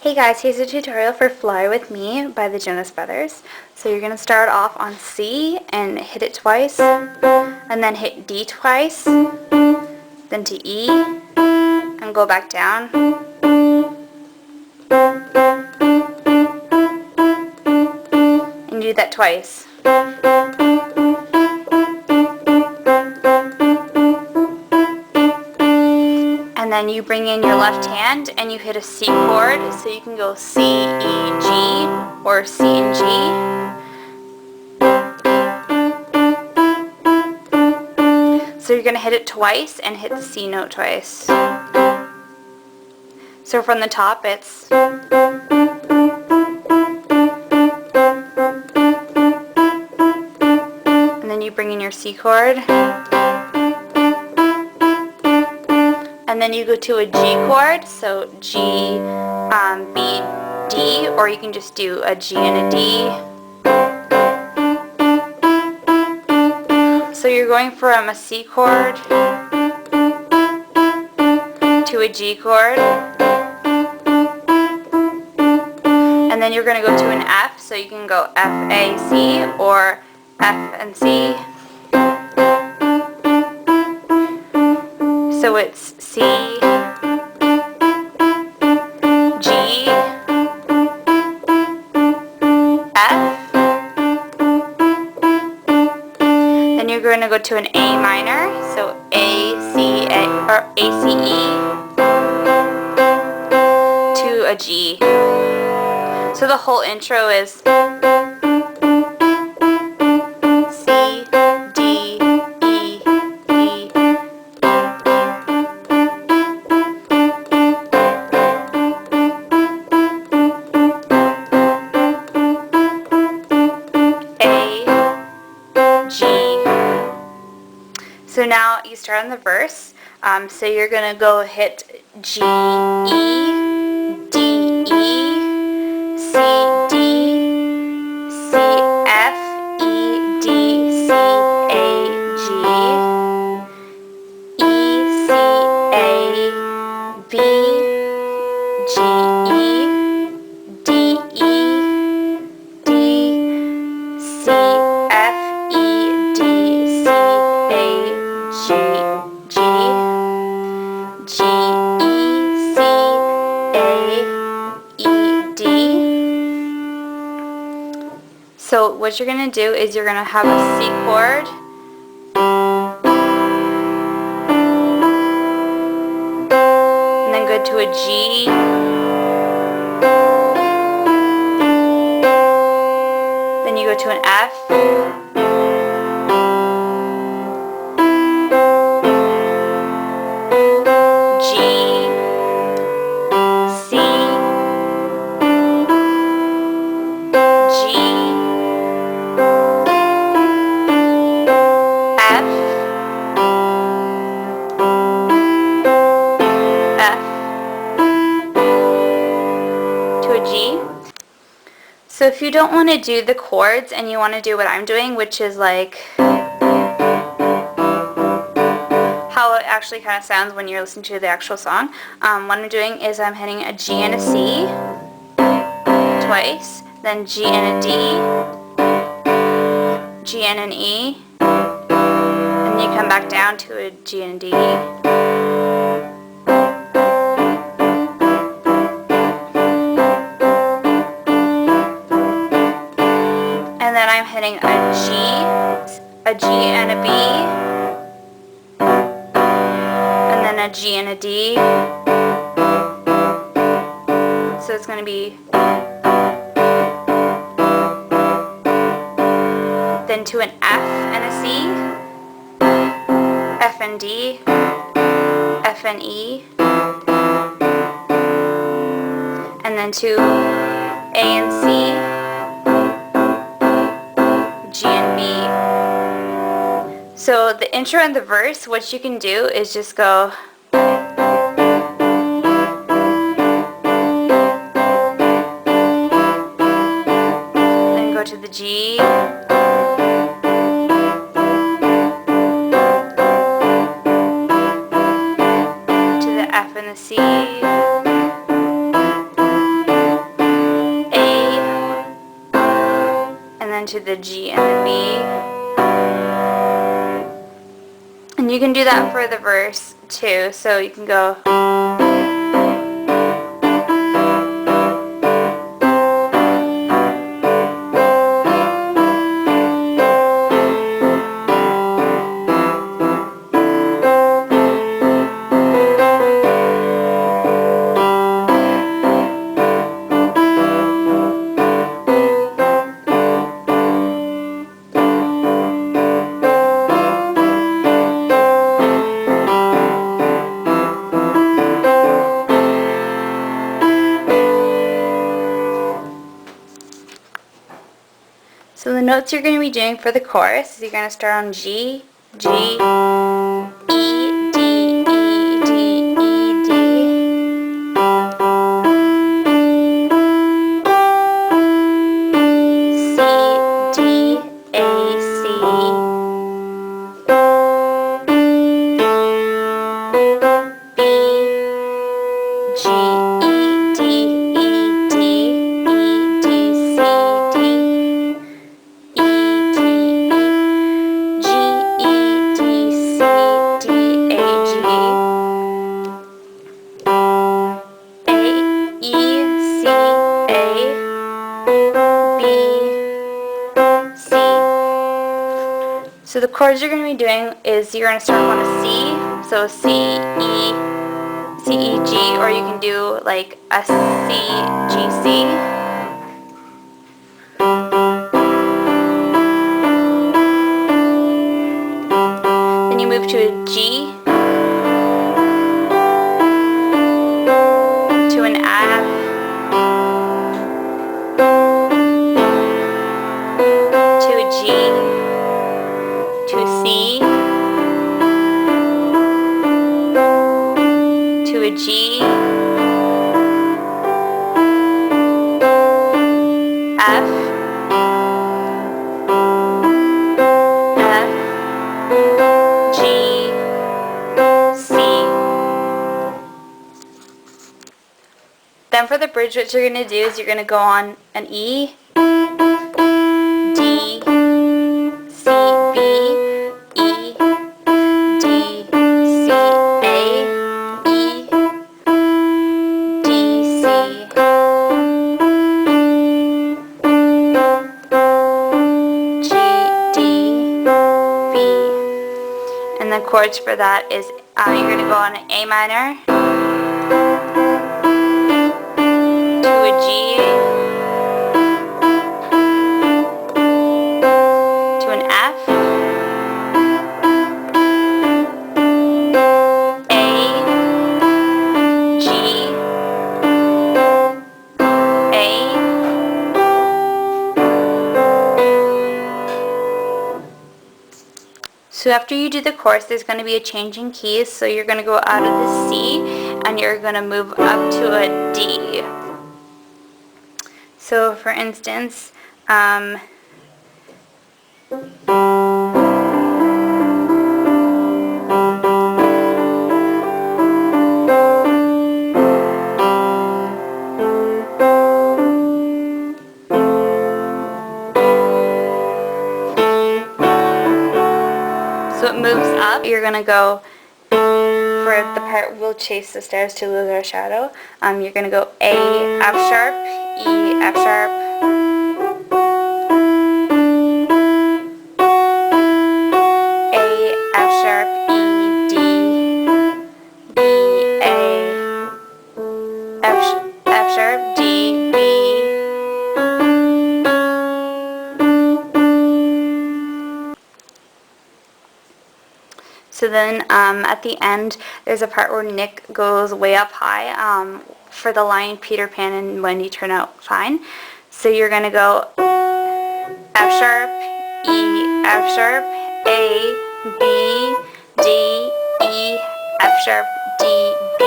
Hey guys, here's a tutorial for Fly With Me by the Jonas Brothers. So you're going to start off on C and hit it twice, and then hit D twice, then to E, and go back down. And do that twice. And then you bring in your left hand and you hit a C chord, so you can go C, E, G, or C and G. So you're going to hit it twice and hit the C note twice. So from the top it's and then you bring in your C chord. And then you go to a G chord, so G, B, D, or you can just do a G and a D. So you're going from a C chord to a G chord, and then you're going to go to an F, so you can go F, A, C, or F and C. So it's C, G, F, then you're going to go to an A minor, so A, C, A, or A, C, E, to a G. So the whole intro is C, D, E, E, A, G. So now you start on the verse. So you're going to go hit G, E, D, E, C, D, C, F, E, D, C, A, G, E, C, A, B, G, E, D, E, D, C, F, E, D, C, A, G, G, G, E, C, A, E, D. So what you're going to do is you're going to have a C chord, and then go to a G, then you go to an F, G, C, G, F, F, to a G. So if you don't want to do the chords and you want to do what I'm doing, which is like how it actually kind of sounds when you're listening to the actual song, what I'm doing is I'm hitting a G and a C twice, then G and a D, G and an E, and then you come back down to a G and a D. And then I'm hitting a G and a B, and then a G and a D. So it's going to be then to an F and a C, F and D, F and E, and then to A and C, G and B. So the intro and the verse, what you can do is just go then go to the G, to the F and the C, into the G and the B. And you can do that for the verse too. So you can go. So the notes you're going to be doing for the chorus is you're going to start on G, G, E, D, E, D, E, D, C, D, A, C, B, G, E, D, E, D, E, D, C, D, So the chords you're going to be doing is you're going to start on a C, so C, E, G, or you can do like a C, G, C. Then you move to a G, to an F, to a G, to a C, to a G, F, F, G, C. Then for the bridge, what you're going to do is you're going to go on an E, D, C, B, E, D, C, A, E, D, C, G, D, B. And the chords for that is you're going to go on an A minor, to a G, to an F, A, G, A, so after you do the chorus, there's going to be a change in keys, so you're going to go out of the C and you're going to move up to a D. So for instance, so it moves up. You're going to go, for the part we'll chase the stars to lose our shadow, you're going to go A, F sharp, E, F sharp, A, F sharp, E, D, B, A, F sharp, D, B, so then at the end there's a part where Nick goes way up high for the line Peter Pan and Wendy turn out fine. So you're going to go F sharp, E, F sharp, A, B, D, E, F sharp, D, B,